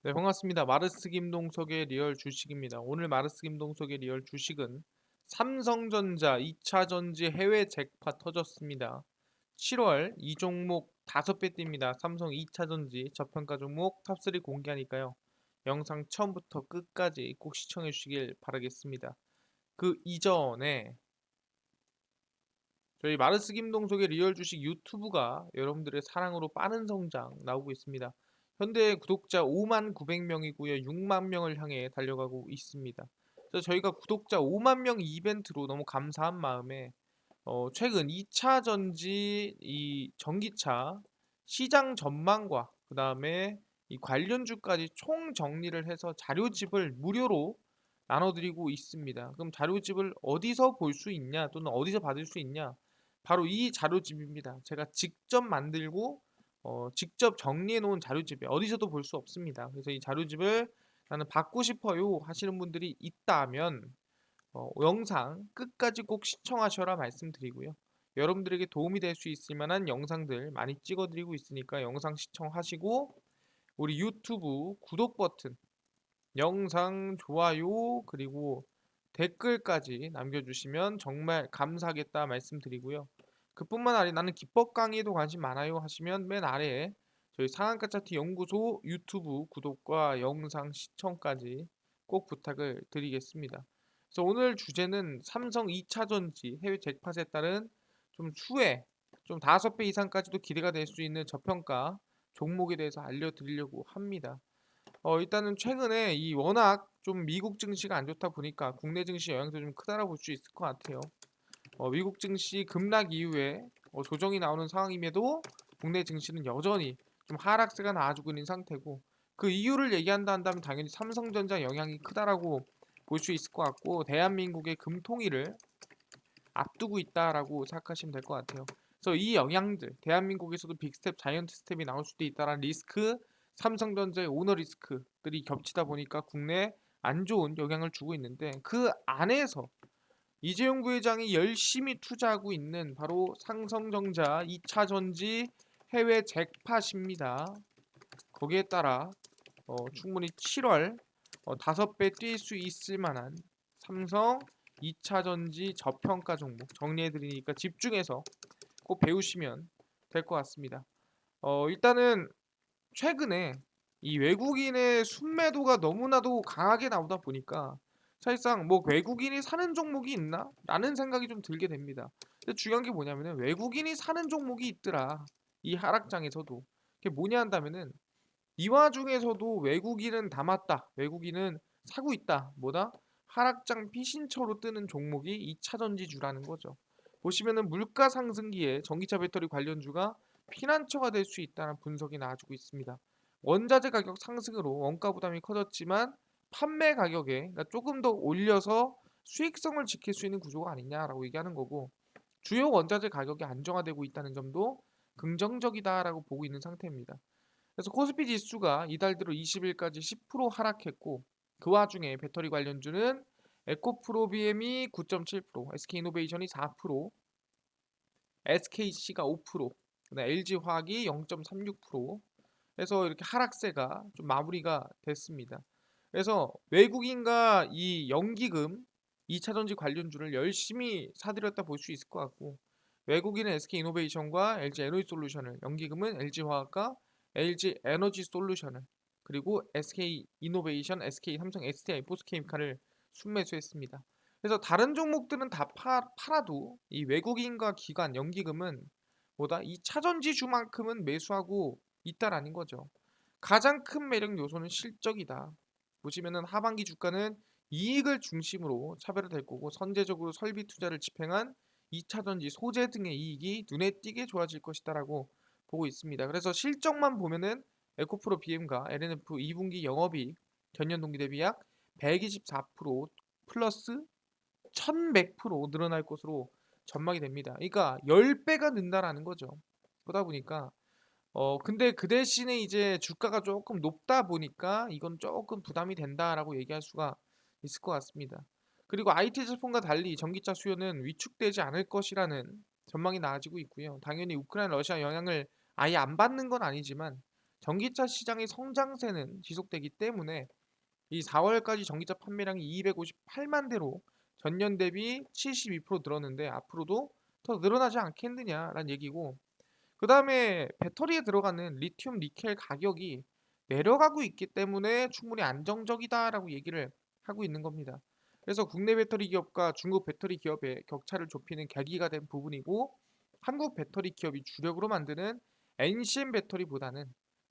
네, 반갑습니다. 마르스 김동석의 리얼 주식입니다. 오늘 마르스 김동석의 리얼 주식은 삼성전자 2차 전지 해외 잭팟 터졌습니다. 7월 이 종목 5배 뜁니다. 삼성 2차 전지 저평가 종목 탑3 공개하니까요. 영상 처음부터 끝까지 꼭 시청해 주시길 바라겠습니다. 그 이전에 저희 마르스 김동석의 리얼 주식 유튜브가 여러분들의 사랑으로 빠른 성장 나오고 있습니다. 현재 구독자 5만 900명이고요. 6만 명을 향해 달려가고 있습니다. 그래서 저희가 구독자 5만 명 이벤트로 너무 감사한 마음에 최근 2차 전지 이 전기차 시장 전망과 그 다음에 이 관련주까지 총 정리를 해서 자료집을 무료로 나눠드리고 있습니다. 그럼 자료집을 어디서 볼 수 있냐 또는 어디서 받을 수 있냐? 바로 이 자료집입니다. 제가 직접 만들고 직접 정리해 놓은 자료집에 어디서도 볼 수 없습니다. 그래서 이 자료집을 나는 받고 싶어요 하시는 분들이 있다면 영상 끝까지 꼭 시청하셔라 말씀드리고요. 여러분들에게 도움이 될 수 있을 만한 영상들 많이 찍어드리고 있으니까 영상 시청하시고 우리 유튜브 구독 버튼, 영상 좋아요 그리고 댓글까지 남겨주시면 정말 감사하겠다 말씀드리고요. 그뿐만 아니라 나는 기법 강의에도 관심 많아요 하시면 맨 아래에 저희 상한가 차트 연구소 유튜브 구독과 영상 시청까지 꼭 부탁을 드리겠습니다. 그래서 오늘 주제는 삼성 2차 전지 해외 잭팟에 따른 좀 추후에 좀 5배 이상까지도 기대가 될 수 있는 저평가 종목에 대해서 알려드리려고 합니다. 일단은 최근에 이 워낙 좀 미국 증시가 안 좋다 보니까 국내 증시 영향도 좀 크다라고 볼 수 있을 것 같아요. 미국 증시 급락 이후에 조정이 나오는 상황임에도 국내 증시는 여전히 좀 하락세가 나와주고 있는 상태고 그 이유를 얘기한다 한다면 당연히 삼성전자 영향이 크다라고 볼 수 있을 것 같고 대한민국의 금통위를 앞두고 있다라고 생각하시면 될 것 같아요. 그래서 이 영향들 대한민국에서도 빅스텝, 자이언트 스텝이 나올 수도 있다라는 리스크, 삼성전자의 오너 리스크들이 겹치다 보니까 국내에 안 좋은 영향을 주고 있는데 그 안에서 이재용 부회장이 열심히 투자하고 있는 바로 삼성전자 2차 전지 해외 잭팟입니다. 거기에 따라 충분히 7월 5배 뛸 수 있을 만한 삼성 2차 전지 저평가 종목 정리해 드리니까 집중해서 꼭 배우시면 될 것 같습니다. 일단은 최근에 이 외국인의 순매도가 너무나도 강하게 나오다 보니까 사실상 뭐 외국인이 사는 종목이 있나? 라는 생각이 좀 들게 됩니다. 근데 중요한 게 뭐냐면은 외국인이 사는 종목이 있더라. 이 하락장에서도. 그게 뭐냐 한다면은 이 와중에서도 외국인은 담았다. 외국인은 사고 있다. 뭐다? 하락장 피신처로 뜨는 종목이 2차 전지주라는 거죠. 보시면은 물가 상승기에 전기차 배터리 관련주가 피난처가 될 수 있다는 분석이 나와주고 있습니다. 원자재 가격 상승으로 원가 부담이 커졌지만 판매 가격에 그러니까 조금 더 올려서 수익성을 지킬 수 있는 구조가 아니냐라고 얘기하는 거고 주요 원자재 가격이 안정화되고 있다는 점도 긍정적이다라고 보고 있는 상태입니다. 그래서 코스피 지수가 이달 들어 20일까지 10% 하락했고 그 와중에 배터리 관련주는 에코프로비엠이 9.7%, SK이노베이션이 4%, SKC가 5%, 그다음 LG화학이 0.36% 해서 이렇게 하락세가 좀 마무리가 됐습니다. 그래서 외국인과 이 연기금 2차전지 관련주를 열심히 사들였다 볼 수 있을 것 같고 외국인은 SK이노베이션과 LG에너지솔루션을 연기금은 LG화학과 LG에너지솔루션을 그리고 SK이노베이션, SK삼성, STI, 포스케임카를 순매수했습니다. 그래서 다른 종목들은 다 팔아도 이 외국인과 기관, 연기금은 보다 이 차전지주만큼은 매수하고 있다라는 거죠. 가장 큰 매력 요소는 실적이다. 보시면은 하반기 주가는 이익을 중심으로 차별화될 거고 선제적으로 설비 투자를 집행한 2차전지 소재 등의 이익이 눈에 띄게 좋아질 것이다라고 보고 있습니다. 그래서 실적만 보면은 에코프로 BM과 LNF 2분기 영업이익 전년 동기 대비 약 124% 플러스 1100% 늘어날 것으로 전망이 됩니다. 그러니까 10배가 는다라는 거죠. 그러다 보니까 근데 그 대신에 이제 주가가 조금 높다 보니까 이건 조금 부담이 된다라고 얘기할 수가 있을 것 같습니다. 그리고 IT 제품과 달리 전기차 수요는 위축되지 않을 것이라는 전망이 나아지고 있고요. 당연히 우크라이나 러시아 영향을 아예 안 받는 건 아니지만 전기차 시장의 성장세는 지속되기 때문에 이 4월까지 전기차 판매량이 258만 대로 전년 대비 72% 늘었는데 앞으로도 더 늘어나지 않겠느냐라는 얘기고, 그다음에 배터리에 들어가는 리튬 니켈 가격이 내려가고 있기 때문에 충분히 안정적이다라고 얘기를 하고 있는 겁니다. 그래서 국내 배터리 기업과 중국 배터리 기업의 격차를 좁히는 계기가 된 부분이고, 한국 배터리 기업이 주력으로 만드는 NCM 배터리보다는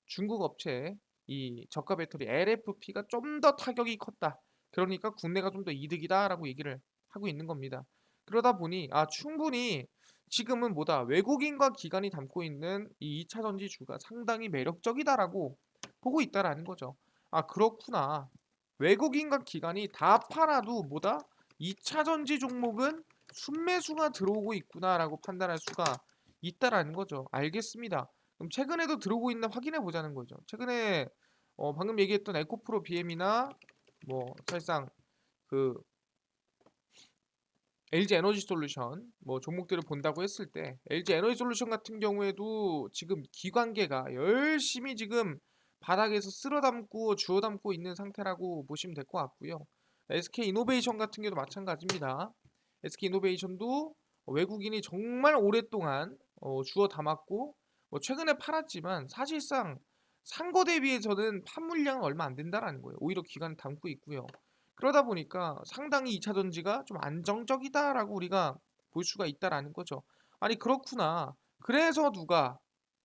중국 업체의 이 저가 배터리 LFP가 좀 더 타격이 컸다. 그러니까 국내가 좀 더 이득이다라고 얘기를 하고 있는 겁니다. 그러다 보니 충분히 지금은 뭐다, 외국인과 기관이 담고 있는 이 2차 전지주가 상당히 매력적이다라고 보고 있다라는 거죠. 그렇구나. 외국인과 기관이 다 팔아도 뭐다, 2차 전지 종목은 순매수가 들어오고 있구나라고 판단할 수가 있다라는 거죠. 알겠습니다. 그럼 최근에도 들어오고 있나 확인해 보자는 거죠. 최근에 방금 얘기했던 에코프로 BM이나 뭐 사실상 그 LG 에너지 솔루션 뭐 종목들을 본다고 했을 때, LG 에너지 솔루션 같은 경우에도 지금 기관계가 열심히 지금 바닥에서 쓸어 담고 주워 담고 있는 상태라고 보시면 될 것 같고요. SK 이노베이션 같은 경우도 마찬가지입니다. SK 이노베이션도 외국인이 정말 오랫동안 주워 담았고, 뭐 최근에 팔았지만 사실상 산 거 대비해서는 판물량은 얼마 안 된다라는 거예요. 오히려 기관을 담고 있고요. 그러다 보니까 상당히 2차 전지가 좀 안정적이다라고 우리가 볼 수가 있다라는 거죠. 아니 그렇구나. 그래서 누가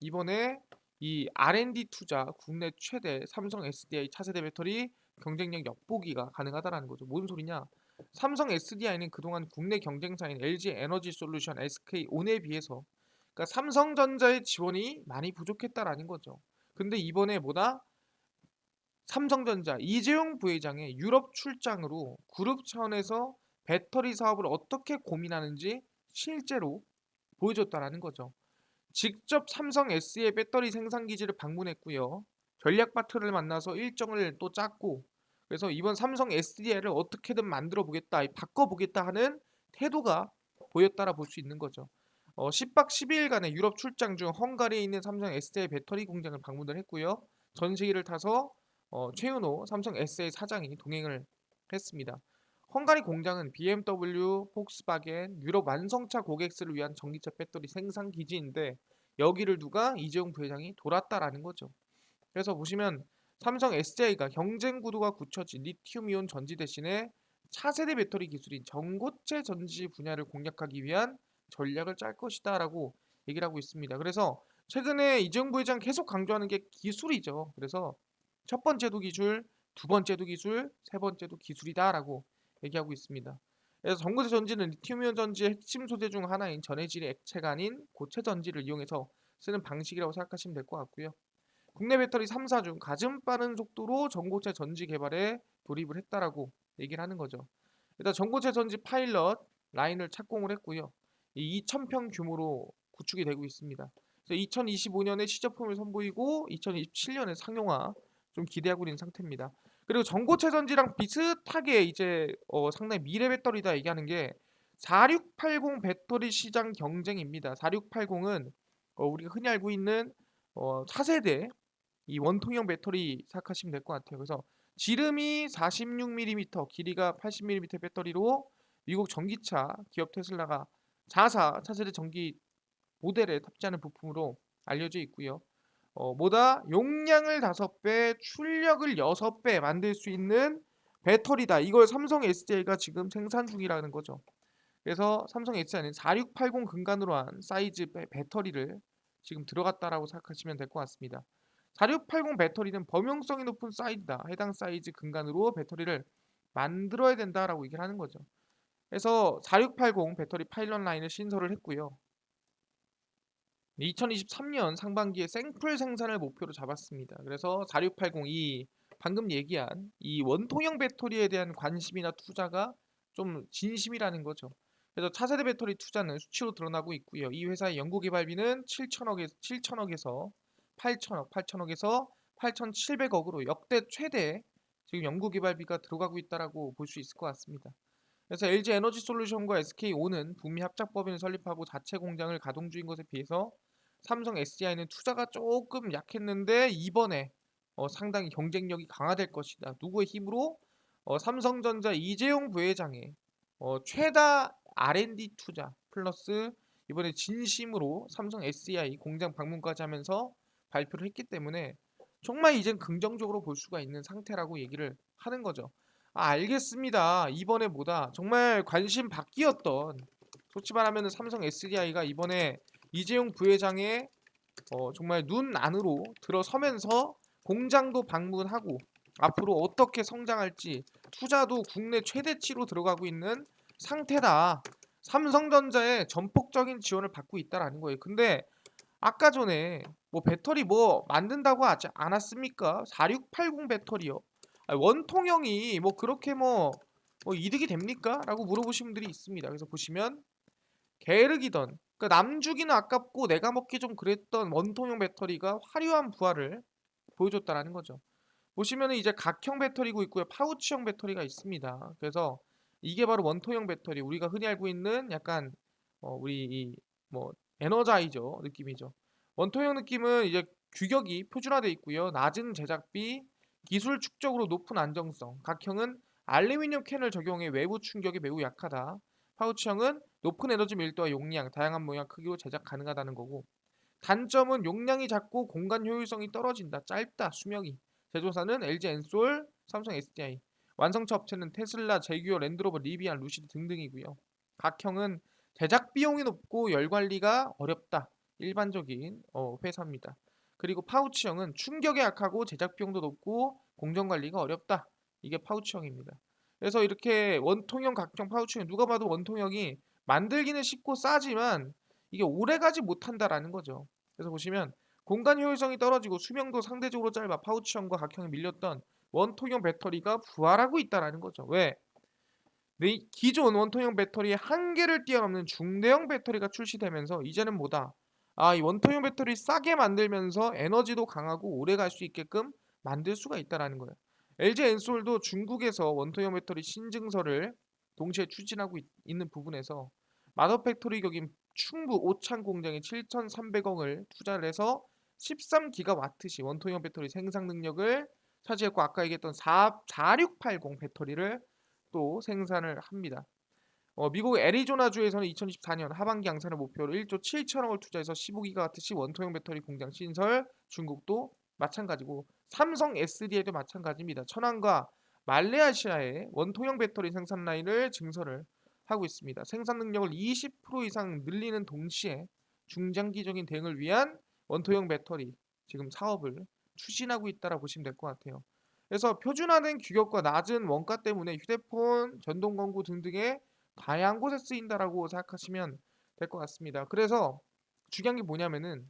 이번에 이 R&D 투자 국내 최대 삼성 SDI 차세대 배터리 경쟁력 엿보기가 가능하다라는 거죠. 뭔 소리냐? 삼성 SDI는 그동안 국내 경쟁사인 LG 에너지 솔루션 SK온에 비해서, 그러니까 삼성전자의 지원이 많이 부족했다라는 거죠. 근데 이번에 뭐다? 삼성전자 이재용 부회장의 유럽 출장으로 그룹 차원에서 배터리 사업을 어떻게 고민하는지 실제로 보여줬다라는 거죠. 직접 삼성 S의 배터리 생산 기지를 방문했고요. 전략 파트너를 만나서 일정을 또 짰고, 그래서 이번 삼성 SDI를 어떻게든 만들어 보겠다, 바꿔 보겠다 하는 태도가 보였다라 볼 수 있는 거죠. 10박 12일간의 유럽 출장 중 헝가리에 있는 삼성 SDI 배터리 공장을 방문을 했고요. 전시기를 타서 최은호 삼성 SA 사장이 동행을 했습니다. 헝가리 공장은 BMW, 폭스바겐, 유럽 완성차 고객들을 위한 전기차 배터리 생산 기지인데, 여기를 누가 이재용 부회장이 돌았다라는 거죠. 그래서 보시면 삼성 SDI가 경쟁 구도가 굳혀진 리튬이온 전지 대신에 차세대 배터리 기술인 전고체 전지 분야를 공략하기 위한 전략을 짤 것이다라고 얘기를 하고 있습니다. 그래서 최근에 이재용 부회장 계속 강조하는 게 기술이죠. 그래서 첫 번째도 기술, 두 번째도 기술, 세 번째도 기술이다라고 얘기하고 있습니다. 그래서 전고체 전지는 리튬이온 전지의 핵심 소재 중 하나인 전해질의 액체가 아닌 고체 전지를 이용해서 쓰는 방식이라고 생각하시면 될 것 같고요. 국내 배터리 3사 중 가장 빠른 속도로 전고체 전지 개발에 돌입을 했다라고 얘기를 하는 거죠. 일단 전고체 전지 파일럿 라인을 착공을 했고요. 이 2,000평 규모로 구축이 되고 있습니다. 그래서 2025년에 시제품을 선보이고 2027년에 상용화 좀 기대하고 있는 상태입니다. 그리고 전고체 전지랑 비슷하게 이제 상당히 미래 배터리다 얘기하는 게 4680 배터리 시장 경쟁입니다. 4680은 우리가 흔히 알고 있는 4세대 이 원통형 배터리 생각하시면 될 것 같아요. 그래서 지름이 46mm, 길이가 80mm 배터리로 미국 전기차 기업 테슬라가 자사 차세대 전기 모델에 탑재하는 부품으로 알려져 있고요. 뭐다 용량을 5배, 출력을 6배 만들 수 있는 배터리다. 이걸 삼성 SDI가 지금 생산 중이라는 거죠. 그래서 삼성 SDI는 4680 근간으로 한 사이즈 배터리를 지금 들어갔다라고 생각하시면 될 것 같습니다. 4680 배터리는 범용성이 높은 사이즈다. 해당 사이즈 근간으로 배터리를 만들어야 된다라고 얘기를 하는 거죠. 그래서 4680 배터리 파일럿 라인을 신설을 했고요. 2023년 상반기에 생풀 생산을 목표로 잡았습니다. 그래서 4680이 방금 얘기한 이 원통형 배터리에 대한 관심이나 투자가 좀 진심이라는 거죠. 그래서 차세대 배터리 투자는 수치로 드러나고 있고요. 이 회사의 연구개발비는 7천억에서 8천억, 8천억에서 8,700억으로 역대 최대 지금 연구개발비가 들어가고 있다라고 볼 수 있을 것 같습니다. 그래서 LG 에너지 솔루션과 SK온은 북미 합작법인을 설립하고 자체 공장을 가동 중인 것에 비해서 삼성 SDI는 투자가 조금 약했는데 이번에 상당히 경쟁력이 강화될 것이다. 누구의 힘으로? 삼성전자 이재용 부회장의 최다 R&D 투자 플러스 이번에 진심으로 삼성 SDI 공장 방문까지 하면서 발표를 했기 때문에 정말 이젠 긍정적으로 볼 수가 있는 상태라고 얘기를 하는 거죠. 알겠습니다. 이번에 뭐다 정말 관심 밖이었던, 솔직히 말하면 삼성 SDI가 이번에 이재용 부회장의 정말 눈 안으로 들어서면서 공장도 방문하고 앞으로 어떻게 성장할지 투자도 국내 최대치로 들어가고 있는 상태다. 삼성전자의 전폭적인 지원을 받고 있다라는 거예요. 근데 아까 전에 뭐 배터리 뭐 만든다고 하지 않았습니까? 4680 배터리요. 원통형이 뭐 그렇게 뭐 이득이 됩니까? 라고 물어보신 분들이 있습니다. 그래서 보시면 게르기던, 그러니까 남주기는 아깝고 내가 먹기 좀 그랬던 원통형 배터리가 화려한 부활을 보여줬다라는 거죠. 보시면 이제 각형 배터리고 있고요, 파우치형 배터리가 있습니다. 그래서 이게 바로 원통형 배터리, 우리가 흔히 알고 있는 약간 우리 뭐 에너자이저 느낌이죠. 원통형 느낌은 이제 규격이 표준화되어 있고요, 낮은 제작비, 기술 축적으로 높은 안정성. 각형은 알루미늄 캔을 적용해 외부 충격에 매우 약하다. 파우치형은 높은 에너지 밀도와 용량, 다양한 모양 크기로 제작 가능하다는 거고, 단점은 용량이 작고 공간 효율성이 떨어진다. 짧다. 수명이. 제조사는 LG 엔솔, 삼성 SDI. 완성차 업체는 테슬라, 제규어, 랜드로버, 리비안, 루시드 등등이고요. 각형은 제작 비용이 높고 열 관리가 어렵다. 일반적인 회사입니다. 그리고 파우치형은 충격에 약하고 제작 비용도 높고 공정 관리가 어렵다. 이게 파우치형입니다. 그래서 이렇게 원통형, 각형, 파우치형, 누가 봐도 원통형이 만들기는 쉽고 싸지만 이게 오래가지 못한다라는 거죠. 그래서 보시면 공간 효율성이 떨어지고 수명도 상대적으로 짧아 파우치형과 각형이 밀렸던 원통형 배터리가 부활하고 있다라는 거죠. 왜? 기존 원통형 배터리의 한계를 뛰어넘는 중대형 배터리가 출시되면서 이제는 뭐다? 이 원통형 배터리 싸게 만들면서 에너지도 강하고 오래 갈 수 있게끔 만들 수가 있다라는 거예요. LG 엔솔도 중국에서 원통형 배터리 신증서를 동시에 추진하고 있는 부분에서 마더 팩토리 격인 충북 오창 공장에 7,300억을 투자를 해서 13기가와트시 원통형 배터리 생산 능력을 차지했고, 아까 얘기했던 4680 배터리를 또 생산을 합니다. 미국 애리조나주에서는 2024년 하반기 양산을 목표로 1조 7천억을 투자해서 15기가와트시 원통형 배터리 공장 신설. 중국도 마찬가지고 삼성 SDI도 마찬가지입니다. 천안과 말레이시아에 원통형 배터리 생산 라인을 증설을 하고 있습니다. 생산 능력을 20% 이상 늘리는 동시에 중장기적인 대응을 위한 원통형 배터리 지금 사업을 추진하고 있다라 보시면 될 것 같아요. 그래서 표준화된 규격과 낮은 원가 때문에 휴대폰, 전동공구 등등의 다양한 곳에 쓰인다라고 생각하시면 될 것 같습니다. 그래서 중요한 게 뭐냐면은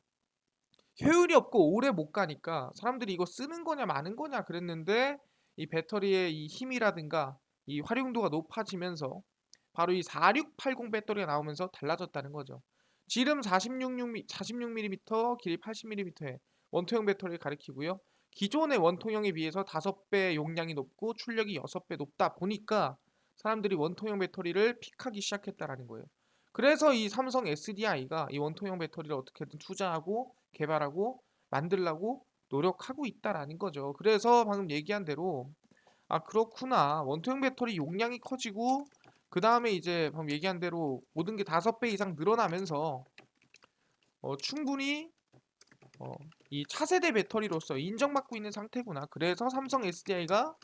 효율이 없고 오래 못 가니까 사람들이 이거 쓰는 거냐 마는 거냐 그랬는데, 이 배터리의 이 힘이라든가 이 활용도가 높아지면서 바로 이 4680 배터리가 나오면서 달라졌다는 거죠. 지름 46mm, 길이 80mm의 원통형 배터리를 가리키고요. 기존의 원통형에 비해서 5배 용량이 높고 출력이 6배 높다 보니까 사람들이 원통형 배터리를 픽하기 시작했다라는 거예요. 그래서 이 삼성 SDI가 이 원통형 배터리를 어떻게든 투자하고 개발하고 만들려고 노력하고 있다라는 거죠. 그래서 방금 얘기한 대로 그렇구나. 원통형 배터리 용량이 커지고 그 다음에 이제 방금 얘기한 대로 모든 게 5배 이상 늘어나면서 충분히 이 차세대 배터리로서 인정받고 있는 상태구나. 그래서 삼성 SDI가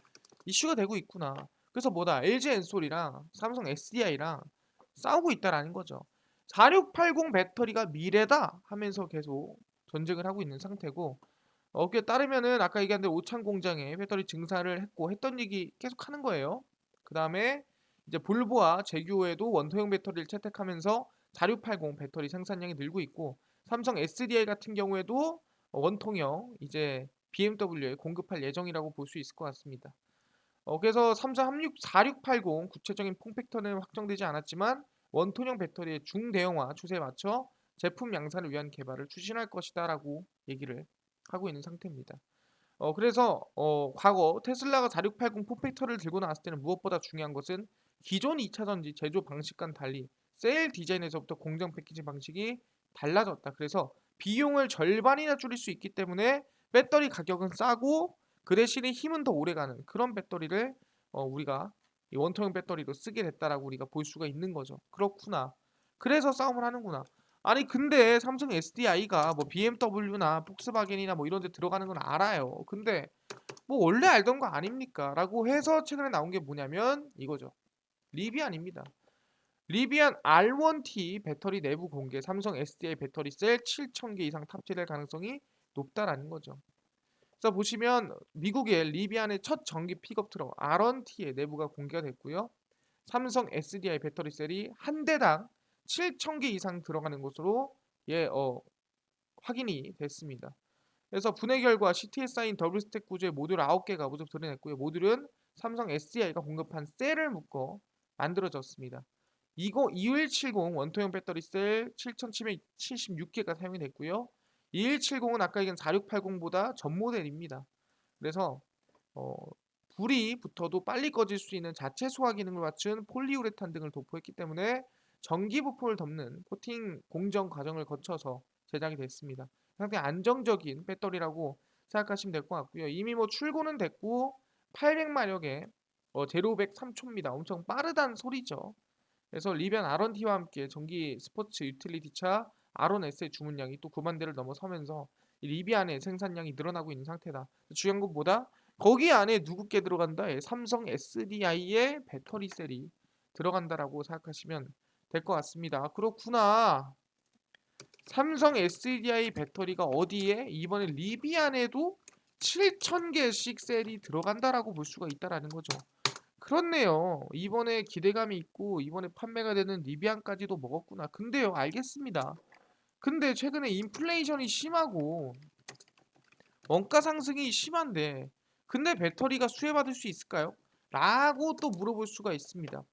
이슈가 되고 있구나. 그래서 뭐다? LG 엔솔이랑 삼성 SDI랑 싸우고 있다라는 거죠. 4680 배터리가 미래다 하면서 계속 전쟁을 하고 있는 상태고, 그에 따르면은 아까 얘기한 대로 오창 공장에 배터리 증사를 했고 했던 얘기 계속 하는 거예요. 그 다음에 이제 볼보와 제규어에도 원통형 배터리를 채택하면서 4680 배터리 생산량이 늘고 있고, 삼성 SDI 같은 경우에도 원통형 이제 BMW에 공급할 예정이라고 볼 수 있을 것 같습니다. 그래서 삼성 4680 구체적인 폼팩터는 확정되지 않았지만 원통형 배터리의 중대형화 추세에 맞춰 제품 양산을 위한 개발을 추진할 것이다라고 얘기를 하고 있는 상태입니다. 그래서 과거 테슬라가 4680 폼팩터를 들고 나왔을 때는 무엇보다 중요한 것은 기존 2차전지 제조 방식과는 달리 셀 디자인에서부터 공정 패키징 방식이 달라졌다. 그래서 비용을 절반이나 줄일 수 있기 때문에 배터리 가격은 싸고 그 대신에 힘은 더 오래가는 그런 배터리를 우리가 이 원통형 배터리로 쓰게 됐다라고 우리가 볼 수가 있는 거죠. 그렇구나. 그래서 싸움을 하는구나. 아니 근데 삼성 SDI가 뭐 BMW나 폭스바겐이나 뭐 이런 데 들어가는 건 알아요. 근데 뭐 원래 알던 거 아닙니까? 라고 해서 최근에 나온 게 뭐냐면 이거죠. 리비안입니다. 리비안 R1T 배터리 내부 공개 삼성 SDI 배터리 셀 7,000개 이상 탑재될 가능성이 높다라는 거죠. 그래서 보시면 미국의 리비안의 첫 전기 픽업 트럭 R1T의 내부가 공개가 됐고요. 삼성 SDI 배터리 셀이 한 대당 7,000개 이상 들어가는 것으로 확인이 됐습니다. 그래서 분해 결과 CTSI인 더블 스택 구조의 모듈 9개가 모습 드러냈고요. 모듈은 삼성 SDI가 공급한 셀을 묶어 만들어졌습니다. 이거 2170 원통형 배터리 셀 7776개가 사용이 됐고요. 2170은 아까 얘기한 4680보다 전 모델입니다. 그래서 어, 불이 붙어도 빨리 꺼질 수 있는 자체 소화 기능을 갖춘 폴리우레탄 등을 도포했기 때문에 전기 부품을 덮는 코팅 공정 과정을 거쳐서 제작이 됐습니다. 상당히 안정적인 배터리라고 생각하시면 될 것 같고요. 이미 뭐 출고는 됐고 800마력의 제로백 3초입니다. 엄청 빠르다는 소리죠. 그래서 리변 R1T와 함께 전기 스포츠 유틸리티차 R1S의 주문량이 또 9만 대를 넘어서면서 이 리비안의 생산량이 늘어나고 있는 상태다. 중요한 건 뭐다? 거기 안에 누구께 들어간다? 삼성 SDI의 배터리 셀이 들어간다라고 생각하시면 될 것 같습니다. 그렇구나. 삼성 SDI 배터리가 어디에? 이번에 리비안에도 7,000개씩 셀이 들어간다라고 볼 수가 있다라는 거죠. 그렇네요. 이번에 기대감이 있고 이번에 판매가 되는 리비안까지도 먹었구나. 근데요, 알겠습니다. 근데 최근에 인플레이션이 심하고 원가 상승이 심한데 근데 배터리가 수혜받을 수 있을까요? 라고 또 물어볼 수가 있습니다.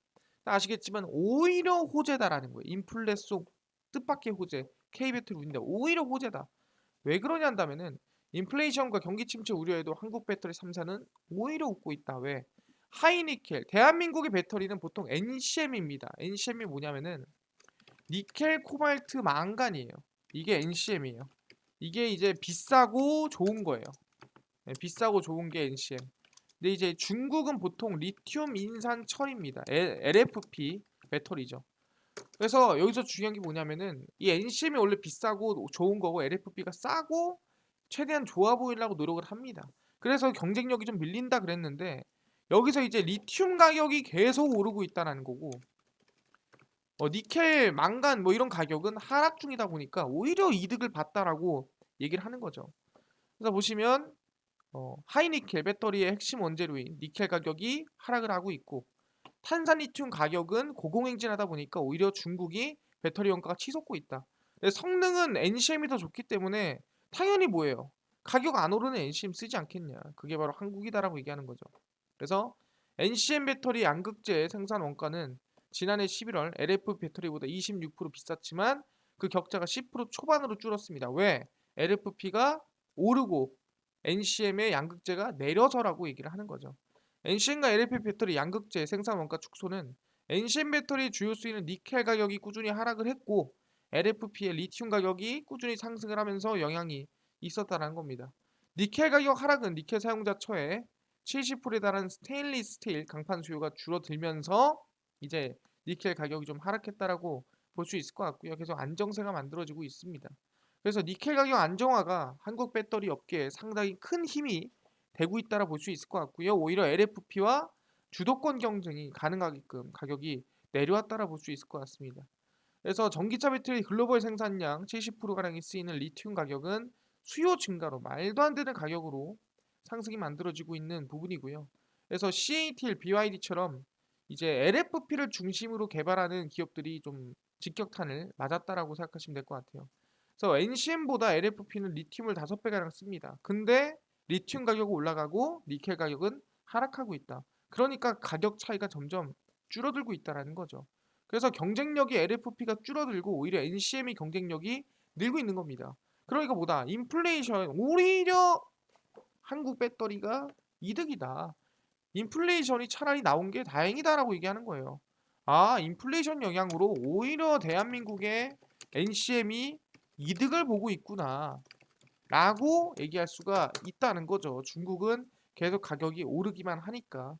아시겠지만 오히려 호재다라는 거예요. 인플레 속 뜻밖의 호재. K배터리 운인데 오히려 호재다. 왜 그러냐 한다면은 인플레이션과 경기 침체 우려에도 한국 배터리 3사는 오히려 웃고 있다. 왜? 하이니켈. 대한민국의 배터리는 보통 NCM입니다. NCM이 뭐냐면은 니켈, 코발트, 망간이에요. 이게 NCM이에요. 이게 이제 비싸고 좋은 거예요. 네, 비싸고 좋은 게 NCM. 근데 이제 중국은 보통 리튬 인산 철입니다. LFP 배터리죠. 그래서 여기서 중요한 게 뭐냐면은 이 NCM이 원래 비싸고 좋은 거고 LFP가 싸고 최대한 좋아 보이려고 노력을 합니다. 그래서 경쟁력이 좀 밀린다 그랬는데 여기서 이제 리튬 가격이 계속 오르고 있다는 거고 니켈, 망간 뭐 이런 가격은 하락 중이다 보니까 오히려 이득을 봤다라고 얘기를 하는 거죠. 그래서 보시면 하이니켈 배터리의 핵심 원재료인 니켈 가격이 하락을 하고 있고 탄산리튬 가격은 고공행진하다 보니까 오히려 중국이 배터리 원가가 치솟고 있다. 성능은 NCM이 더 좋기 때문에 당연히 뭐예요? 가격 안 오르는 NCM 쓰지 않겠냐. 그게 바로 한국이다라고 얘기하는 거죠. 그래서 NCM 배터리 양극재 생산 원가는 지난해 11월 LF 배터리보다 26% 비쌌지만 그 격차가 10% 초반으로 줄었습니다. 왜? LFP가 오르고 NCM의 양극재가 내려서라고 얘기를 하는 거죠. NCM과 LFP 배터리 양극재 생산 원가 축소는 NCM 배터리 주요 쓰이는 니켈 가격이 꾸준히 하락을 했고 LFP의 리튬 가격이 꾸준히 상승을 하면서 영향이 있었다는 겁니다. 니켈 가격 하락은 니켈 사용자 처에 70%에 달하는 스테인리스 스틸 강판 수요가 줄어들면서 이제 니켈 가격이 좀 하락했다라고 볼 수 있을 것 같고요. 계속 안정세가 만들어지고 있습니다. 그래서 니켈 가격 안정화가 한국 배터리 업계에 상당히 큰 힘이 되고 있다라 볼 수 있을 것 같고요. 오히려 LFP와 주도권 경쟁이 가능하게끔 가격이 내려왔다라 볼 수 있을 것 같습니다. 그래서 전기차 배터리 글로벌 생산량 70%가량이 쓰이는 리튬 가격은 수요 증가로 말도 안 되는 가격으로 상승이 만들어지고 있는 부분이고요. 그래서 CATL, BYD처럼 이제 LFP를 중심으로 개발하는 기업들이 좀 직격탄을 맞았다라고 생각하시면 될 것 같아요. 그래서 NCM보다 LFP는 리튬을 5배가량 씁니다. 근데 리튬 가격은 올라가고 니켈 가격은 하락하고 있다. 그러니까 가격 차이가 점점 줄어들고 있다라는 거죠. 그래서 경쟁력이 LFP가 줄어들고 오히려 NCM의 경쟁력이 늘고 있는 겁니다. 그러니까 뭐다? 인플레이션 오히려 한국 배터리가 이득이다. 인플레이션이 차라리 나온 게 다행이다라고 얘기하는 거예요. 아, 인플레이션 영향으로 오히려 대한민국의 NCM이 이득을 보고 있구나 라고 얘기할 수가 있다는 거죠. 중국은 계속 가격이 오르기만 하니까.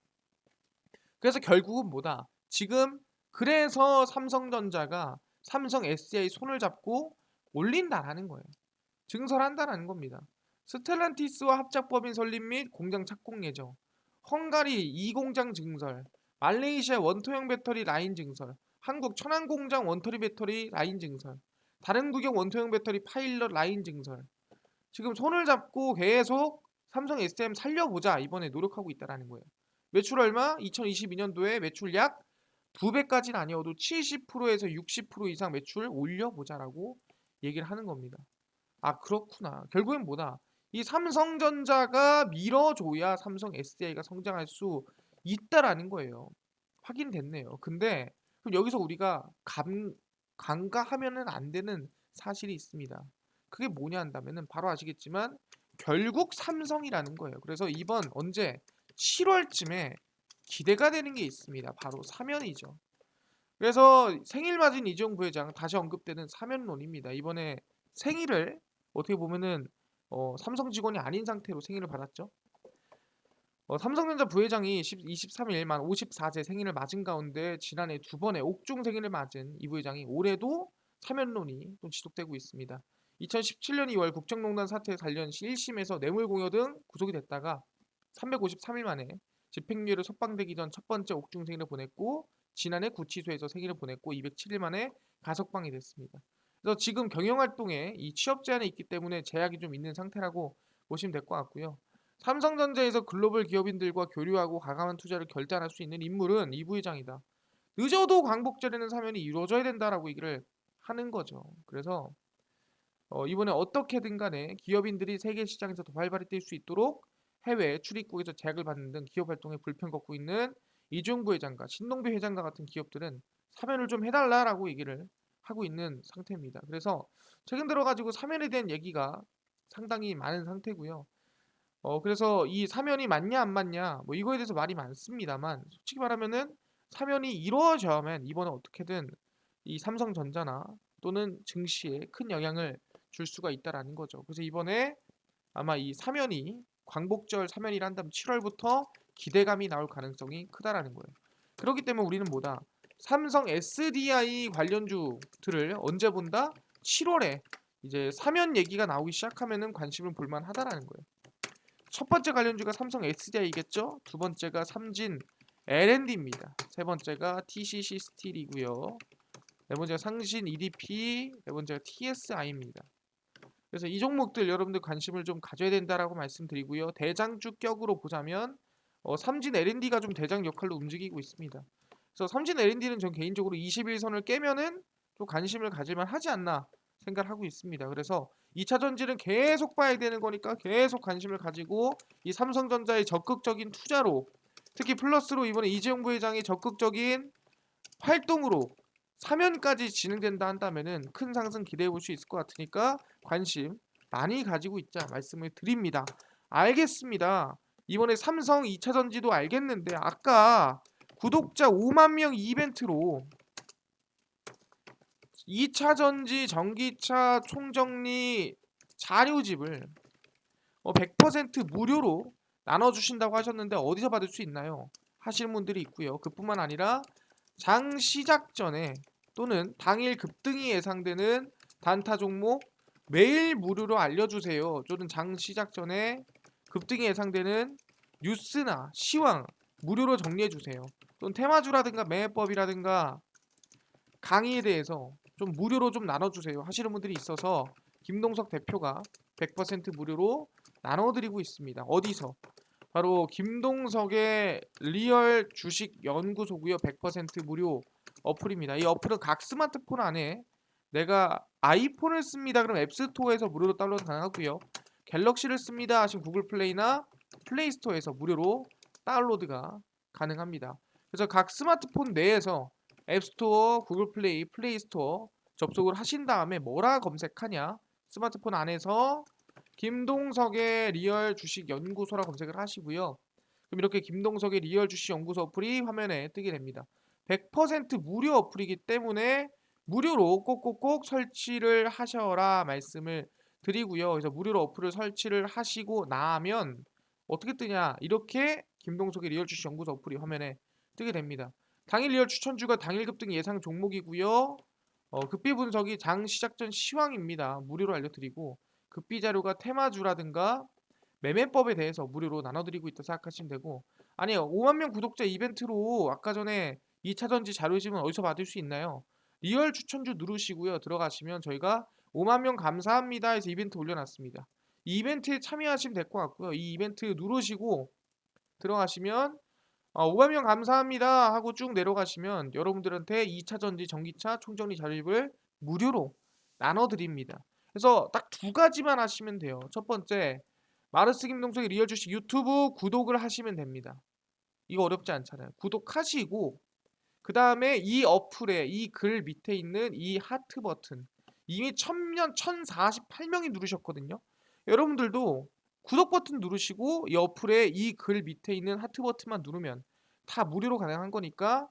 그래서 결국은 뭐다? 지금 그래서 삼성전자가 삼성 SDI 손을 잡고 올린다라는 거예요. 증설한다라는 겁니다. 스텔란티스와 합작법인 설립 및 공장 착공 예정. 헝가리 2공장 증설. 말레이시아 원통형 배터리 라인 증설. 한국 천안 공장 원터리 배터리 라인 증설. 다른 국영 원통형 배터리 파일럿 라인 증설. 지금 손을 잡고 계속 삼성 SDI 살려보자 이번에 노력하고 있다라는 거예요. 매출 얼마? 2022년도에 매출 약 2배까지는 아니어도 70%에서 60% 이상 매출 올려보자라고 얘기를 하는 겁니다. 아 그렇구나. 결국엔 뭐다? 이 삼성전자가 밀어줘야 삼성 SDI가 성장할 수 있다라는 거예요. 확인됐네요. 근데 그럼 여기서 우리가 간과하면은 안 되는 사실이 있습니다. 그게 뭐냐 한다면은 바로 아시겠지만 결국 삼성이라는 거예요. 그래서 이번 언제 7월쯤에 기대가 되는 게 있습니다. 바로 사면이죠. 그래서 생일 맞은 이재용 부회장 다시 언급되는 사면론입니다. 이번에 생일을 어떻게 보면은 삼성 직원이 아닌 상태로 생일을 받았죠. 삼성전자 부회장이 23일 만 54세 생일을 맞은 가운데 지난해 두 번의 옥중 생일을 맞은 이 부회장이 올해도 사면론이 또 지속되고 있습니다. 2017년 2월 국정농단 사태 관련 1심에서 뇌물공여 등 구속이 됐다가 353일 만에 집행유예로 석방되기 전 첫 번째 옥중 생일을 보냈고 지난해 구치소에서 생일을 보냈고 207일 만에 가석방이 됐습니다. 그래서 지금 경영활동에 이 취업 제한이 있기 때문에 제약이 좀 있는 상태라고 보시면 될 것 같고요. 삼성전자에서 글로벌 기업인들과 교류하고 과감한 투자를 결단할 수 있는 인물은 이 부회장이다. 늦어도 광복절에는 사면이 이루어져야 된다라고 얘기를 하는 거죠. 그래서 이번에 어떻게든 간에 기업인들이 세계 시장에서 더 활발히 뛸 수 있도록 해외 출입국에서 제약을 받는 등 기업 활동에 불편 겪고 있는 이중 부회장과 신동배 회장과 같은 기업들은 사면을 좀 해달라라고 얘기를 하고 있는 상태입니다. 그래서 최근 들어가지고 사면에 대한 얘기가 상당히 많은 상태고요. 그래서 이 사면이 맞냐 안 맞냐 뭐 이거에 대해서 말이 많습니다만 솔직히 말하면은 사면이 이루어져야만 이번에 어떻게든 이 삼성전자나 또는 증시에 큰 영향을 줄 수가 있다라는 거죠. 그래서 이번에 아마 이 사면이 광복절 사면이라 한다면 7월부터 기대감이 나올 가능성이 크다라는 거예요. 그렇기 때문에 우리는 뭐다? 삼성 SDI 관련주들을 언제 본다? 7월에 이제 사면 얘기가 나오기 시작하면은 관심을 볼 만하다라는 거예요. 첫 번째 관련주가 삼성 SDI겠죠? 두 번째가 삼진 L&D입니다. 세 번째가 TCC 스틸이고요. 네 번째가 상신 EDP, 네 번째가 TSI입니다. 그래서 이 종목들 여러분들 관심을 좀 가져야 된다라고 말씀드리고요. 대장주격으로 보자면 삼진 L&D가 좀 대장 역할로 움직이고 있습니다. 그래서 삼진 L&D는 전 개인적으로 21선을 깨면은 또 관심을 가질만 하지 않나 생각을 하고 있습니다. 그래서 2차 전지는 계속 봐야 되는 거니까 계속 관심을 가지고 이 삼성전자의 적극적인 투자로 특히 플러스로 이번에 이재용 부회장이 적극적인 활동으로 사면까지 진행된다 한다면은 큰 상승 기대해 볼 수 있을 것 같으니까 관심 많이 가지고 있자 말씀을 드립니다. 알겠습니다. 이번에 삼성 2차 전지도 알겠는데 아까 구독자 5만 명 이벤트로 2차 전지 전기차 총정리 자료집을 100% 무료로 나눠주신다고 하셨는데 어디서 받을 수 있나요? 하시는 분들이 있고요. 그뿐만 아니라 장 시작 전에 또는 당일 급등이 예상되는 단타 종목 매일 무료로 알려주세요. 또는 장 시작 전에 급등이 예상되는 뉴스나 시황 무료로 정리해주세요. 또는 테마주라든가 매매법이라든가 강의에 대해서 좀 무료로 좀 나눠주세요 하시는 분들이 있어서 김동석 대표가 100% 무료로 나눠드리고 있습니다. 어디서? 바로 김동석의 리얼 주식 연구소고요. 100% 무료 어플입니다. 이 어플은 각 스마트폰 안에 내가 아이폰을 씁니다. 그럼 앱스토어에서 무료로 다운로드 가능하고요. 갤럭시를 씁니다 하시면 구글 플레이나 플레이스토어에서 무료로 다운로드가 가능합니다. 그래서 각 스마트폰 내에서 앱스토어, 구글 플레이, 플레이스토어 접속을 하신 다음에 뭐라 검색하냐? 스마트폰 안에서 김동석의 리얼 주식 연구소라 검색을 하시고요. 그럼 이렇게 김동석의 리얼 주식 연구소 어플이 화면에 뜨게 됩니다. 100% 무료 어플이기 때문에 무료로 꼭꼭꼭 설치를 하셔라 말씀을 드리고요. 그래서 무료로 어플을 설치를 하시고 나면 어떻게 뜨냐? 이렇게 김동석의 리얼 주식 연구소 어플이 화면에 뜨게 됩니다. 당일 리얼 추천주가 당일 급등 예상 종목이고요. 급비 분석이 장 시작 전 시황입니다. 무료로 알려드리고 급비 자료가 테마주라든가 매매법에 대해서 무료로 나눠드리고 있다 생각하시면 되고, 아니요, 5만 명 구독자 이벤트로 아까 전에 2차 전지 자료집은 어디서 받을 수 있나요? 리얼 추천주 누르시고요. 들어가시면 저희가 5만 명 감사합니다 해서 이벤트 올려놨습니다. 이 이벤트에 참여하시면 될 것 같고요. 이 이벤트 누르시고 들어가시면 5만 명 감사합니다 하고 쭉 내려가시면 여러분들한테 2차 전지 전기차 총정리 자료집을 무료로 나눠드립니다. 그래서 딱 두 가지만 하시면 돼요. 첫 번째, 마르스 김동석의 리얼 주식 유튜브 구독을 하시면 됩니다. 이거 어렵지 않잖아요. 구독하시고 그 다음에 이 어플에 이 글 밑에 있는 이 하트 버튼, 이미 1048명이 누르셨거든요. 여러분들도 구독 버튼 누르시고 이 어플에 이 글 밑에 있는 하트 버튼만 누르면 다 무료로 가능한 거니까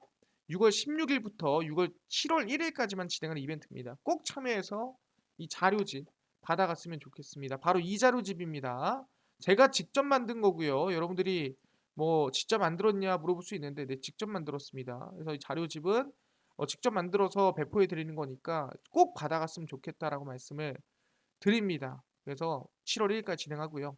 6월 16일부터 7월 1일까지만 진행하는 이벤트입니다. 꼭 참여해서 이 자료집 받아갔으면 좋겠습니다. 바로 이 자료집입니다. 제가 직접 만든 거고요. 여러분들이 뭐 직접 만들었냐 물어볼 수 있는데 네, 직접 만들었습니다. 그래서 이 자료집은 직접 만들어서 배포해 드리는 거니까 꼭 받아갔으면 좋겠다라고 말씀을 드립니다. 그래서 7월 1일까지 진행하고요.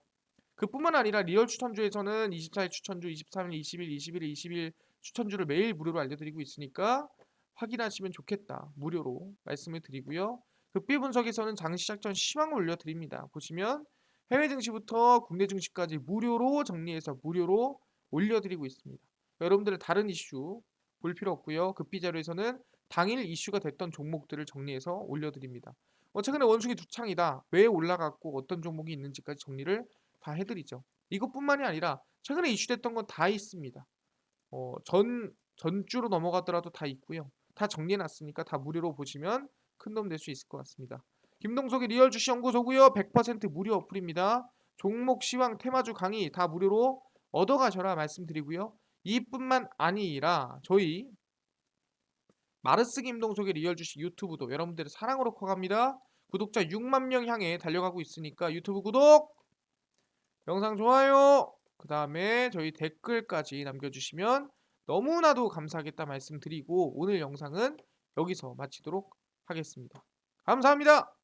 그뿐만 아니라 리얼 추천주에서는 24일 추천주, 23일, 20일, 21일, 20일 추천주를 매일 무료로 알려드리고 있으니까 확인하시면 좋겠다. 무료로 말씀을 드리고요. 극비 분석에서는 장 시작 전 시황을 올려드립니다. 보시면 해외 증시부터 국내 증시까지 무료로 정리해서 무료로 올려드리고 있습니다. 여러분들의 다른 이슈 볼 필요 없고요. 급비 자료에서는 당일 이슈가 됐던 종목들을 정리해서 올려드립니다. 최근에 원숭이 두 창이다. 왜 올라갔고 어떤 종목이 있는지까지 정리를 다 해드리죠. 이것뿐만이 아니라 최근에 이슈됐던 건 다 있습니다. 전주로 넘어가더라도 다 있고요. 다 정리해놨으니까 다 무료로 보시면 큰 도움 될 수 있을 것 같습니다. 김동석의 리얼 주식 연구소고요. 100% 무료 어플입니다. 종목 시황 테마주 강의 다 무료로 얻어가셔라 말씀드리고요. 이뿐만 아니라 저희 마르스 김동석의 리얼 주식 유튜브도 여러분들의 사랑으로 커갑니다. 구독자 6만 명 향해 달려가고 있으니까 유튜브 구독, 영상 좋아요, 그 다음에 저희 댓글까지 남겨주시면 너무나도 감사하겠다 말씀드리고 오늘 영상은 여기서 마치도록 하겠습니다. 감사합니다.